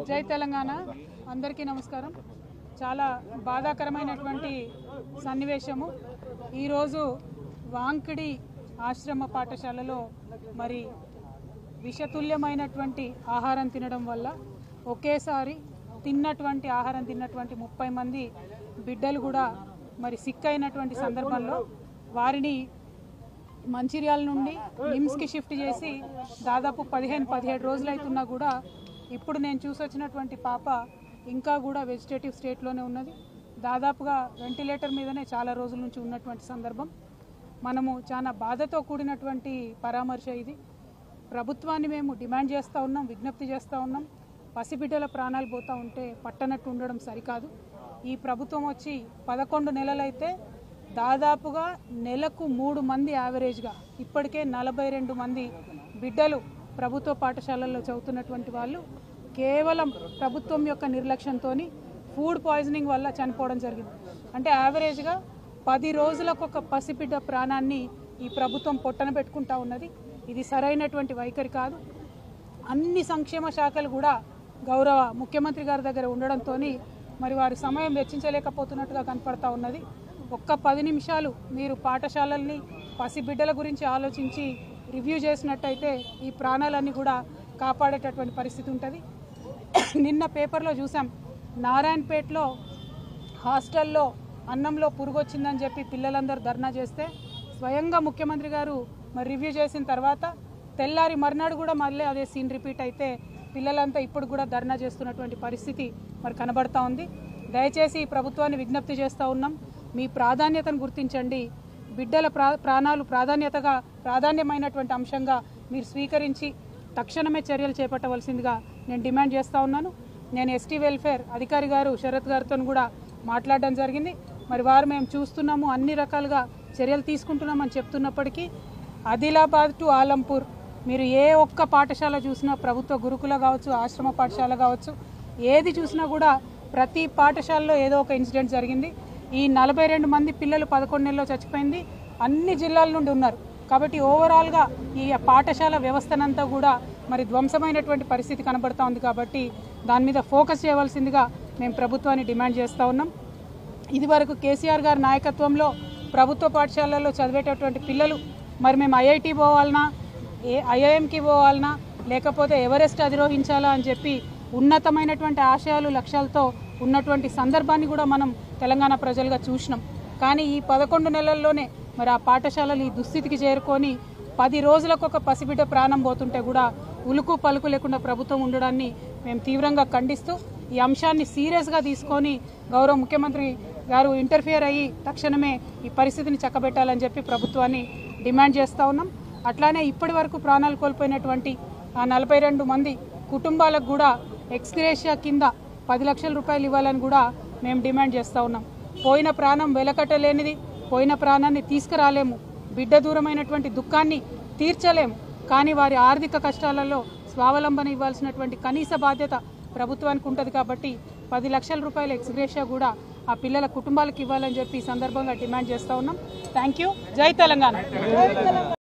జై తెలంగాణ అందరికీ నమస్కారం। చాలా బాధాకరమైనటువంటి సన్నివేశము ఈ రోజు వాంకిడి ఆశ్రమ పాఠశాలలో మరి విషతుల్యమైనటువంటి ఆహారం తినడం వల్ల ఒకేసారి తిన్నటువంటి ఆహారం తిన్నటువంటి 30 మంది బిడ్డలు కూడా మరి సిక్ అయినటువంటి సందర్భంలో వారిని మంచిర్యాల నుండి నిమ్స్కి షిఫ్ట్ చేసి దాదాపు 15-17 రోజులు అవుతున్నా కూడా ఇప్పుడు నేను చూసొచ్చినటువంటి పాప ఇంకా కూడా వెజిటేటివ్ స్టేట్లోనే ఉన్నది। దాదాపుగా వెంటిలేటర్ మీదనే చాలా రోజుల నుంచి ఉన్నటువంటి సందర్భం। మనము చాలా బాధతో కూడినటువంటి పరామర్శ ఇది। ప్రభుత్వాన్ని మేము డిమాండ్ చేస్తూ ఉన్నాం, విజ్ఞప్తి చేస్తూ ఉన్నాం। పసిబిడ్డల ప్రాణాలు పోతూ ఉంటే పట్టనట్టు ఉండడం సరికాదు। ఈ ప్రభుత్వం వచ్చి 11 నెలలైతే దాదాపుగా నెలకు 3 మంది యావరేజ్గా ఇప్పటికే 42 మంది బిడ్డలు ప్రభుత్వ పాఠశాలల్లో చదువుతున్నటువంటి వాళ్ళు కేవలం ప్రభుత్వం యొక్క నిర్లక్ష్యంతో ఫుడ్ పాయిజనింగ్ వల్ల చనిపోవడం జరిగింది। అంటే యావరేజ్గా 10 రోజులకు ఒక పసిబిడ్డ ప్రాణాన్ని ఈ ప్రభుత్వం పొట్టన పెట్టుకుంటా ఉన్నది। ఇది సరైనటువంటి వైఖరి కాదు। అన్ని సంక్షేమ శాఖలు కూడా గౌరవ ముఖ్యమంత్రి గారి దగ్గర ఉండడంతో మరి వారి సమయం వెచ్చించలేకపోతున్నట్టుగా కనపడతా ఉన్నది। ఒక్క 10 నిమిషాలు మీరు పాఠశాలల్ని పసిబిడ్డల గురించి ఆలోచించి రివ్యూ చేసినట్టయితే ఈ ప్రాణాలన్నీ కూడా కాపాడేటటువంటి పరిస్థితి ఉంటుంది। నిన్న పేపర్లో చూసాం, నారాయణపేటలో హాస్టల్లో అన్నంలో పురుగు వచ్చిందని చెప్పి పిల్లలందరూ ధర్నా చేస్తే స్వయంగా ముఖ్యమంత్రి గారు మరి రివ్యూ చేసిన తర్వాత తెల్లారి మర్నాడు కూడా మళ్ళీ అదే సీన్ రిపీట్ అయితే పిల్లలంతా ఇప్పుడు కూడా ధర్నా చేస్తున్నటువంటి పరిస్థితి మరి కనబడతా ఉంది। దయచేసి ఈ ప్రభుత్వాన్ని విజ్ఞప్తి చేస్తూ ఉన్నాం, మీ ప్రాధాన్యతను గుర్తించండి। బిడ్డల ప్రాణాలు ప్రాధాన్యమైనటువంటి అంశంగా మీరు స్వీకరించి తక్షణమే చర్యలు చేపట్టవలసిందిగా నేను డిమాండ్ చేస్తూ ఉన్నాను। నేను ఎస్టీ వెల్ఫేర్ అధికారి గారు శరత్ గారితో కూడా మాట్లాడడం జరిగింది। మరి వారు మేము చూస్తున్నాము, అన్ని రకాలుగా చర్యలు తీసుకుంటున్నామని చెప్తున్నప్పటికీ ఆదిలాబాద్ టు ఆలంపూర్ మీరు ఏ ఒక్క పాఠశాల చూసినా, ప్రభుత్వ గురుకుల కావచ్చు, ఆశ్రమ పాఠశాల కావచ్చు, ఏది చూసినా కూడా ప్రతి పాఠశాలలో ఏదో ఒక ఇన్సిడెంట్ జరిగింది। ఈ 42 మంది పిల్లలు 11 నెలల్లో చచ్చిపోయింది, అన్ని జిల్లాల నుండి ఉన్నారు। కాబట్టి ఓవరాల్గా ఈ పాఠశాల వ్యవస్థనంతా కూడా మరి ధ్వంసమైనటువంటి పరిస్థితి కనబడతా ఉంది। కాబట్టి దాని మీద ఫోకస్ చేయవలసిందిగా మేము ప్రభుత్వాన్ని డిమాండ్ చేస్తూ ఉన్నాం। ఇదివరకు కేసీఆర్ గారి నాయకత్వంలో ప్రభుత్వ పాఠశాలల్లో చదివేటటువంటి పిల్లలు మరి మేము ఐఐటి పోవాలన్నా, ఐఐఎంకి పోవాలన్నా, లేకపోతే ఎవరెస్ట్ అధిరోహించాలా అని చెప్పి ఉన్నతమైనటువంటి ఆశయాలు లక్ష్యాలతో ఉన్నటువంటి సందర్భాన్ని కూడా మనం తెలంగాణ ప్రజలుగా చూసినాం। కానీ ఈ 11 నెలల్లోనే మరి ఆ పాఠశాలలు ఈ దుస్థితికి చేరుకొని 10 రోజులకు ఒక పసిబిడ్డ ప్రాణం పోతుంటే కూడా ఉలుకు పలుకు లేకుండా ప్రభుత్వం ఉండడాన్ని మేము తీవ్రంగా ఖండిస్తూ ఈ అంశాన్ని సీరియస్గా తీసుకొని గౌరవ ముఖ్యమంత్రి గారు ఇంటర్ఫియర్ అయ్యి తక్షణమే ఈ పరిస్థితిని చక్కబెట్టాలని చెప్పి ప్రభుత్వాన్ని డిమాండ్ చేస్తూ ఉన్నాం। అట్లానే ఇప్పటి వరకు ప్రాణాలు కోల్పోయినటువంటి ఆ 42 మంది కుటుంబాలకు కూడా ఎక్స్గ్రేషియా కింద 10 లక్షల రూపాయలు ఇవ్వాలని కూడా మేము డిమాండ్ చేస్తూ ఉన్నాం। పోయిన ప్రాణం వెలకట్టలేనిది, పోయిన ప్రాణాన్ని తీసుకురాలేము, బిడ్డ దూరమైనటువంటి దుఃఖాన్ని తీర్చలేము, కానీ వారి ఆర్థిక కష్టాలలో స్వావలంబన ఇవ్వాల్సినటువంటి కనీస బాధ్యత ప్రభుత్వానికి ఉంటుంది। కాబట్టి 10 లక్షల రూపాయల ఎక్స్గ్రేషియా కూడా ఆ పిల్లల కుటుంబాలకు ఇవ్వాలని చెప్పి ఈ సందర్భంగా డిమాండ్ చేస్తూ ఉన్నాం। Thank you. జై తెలంగాణ।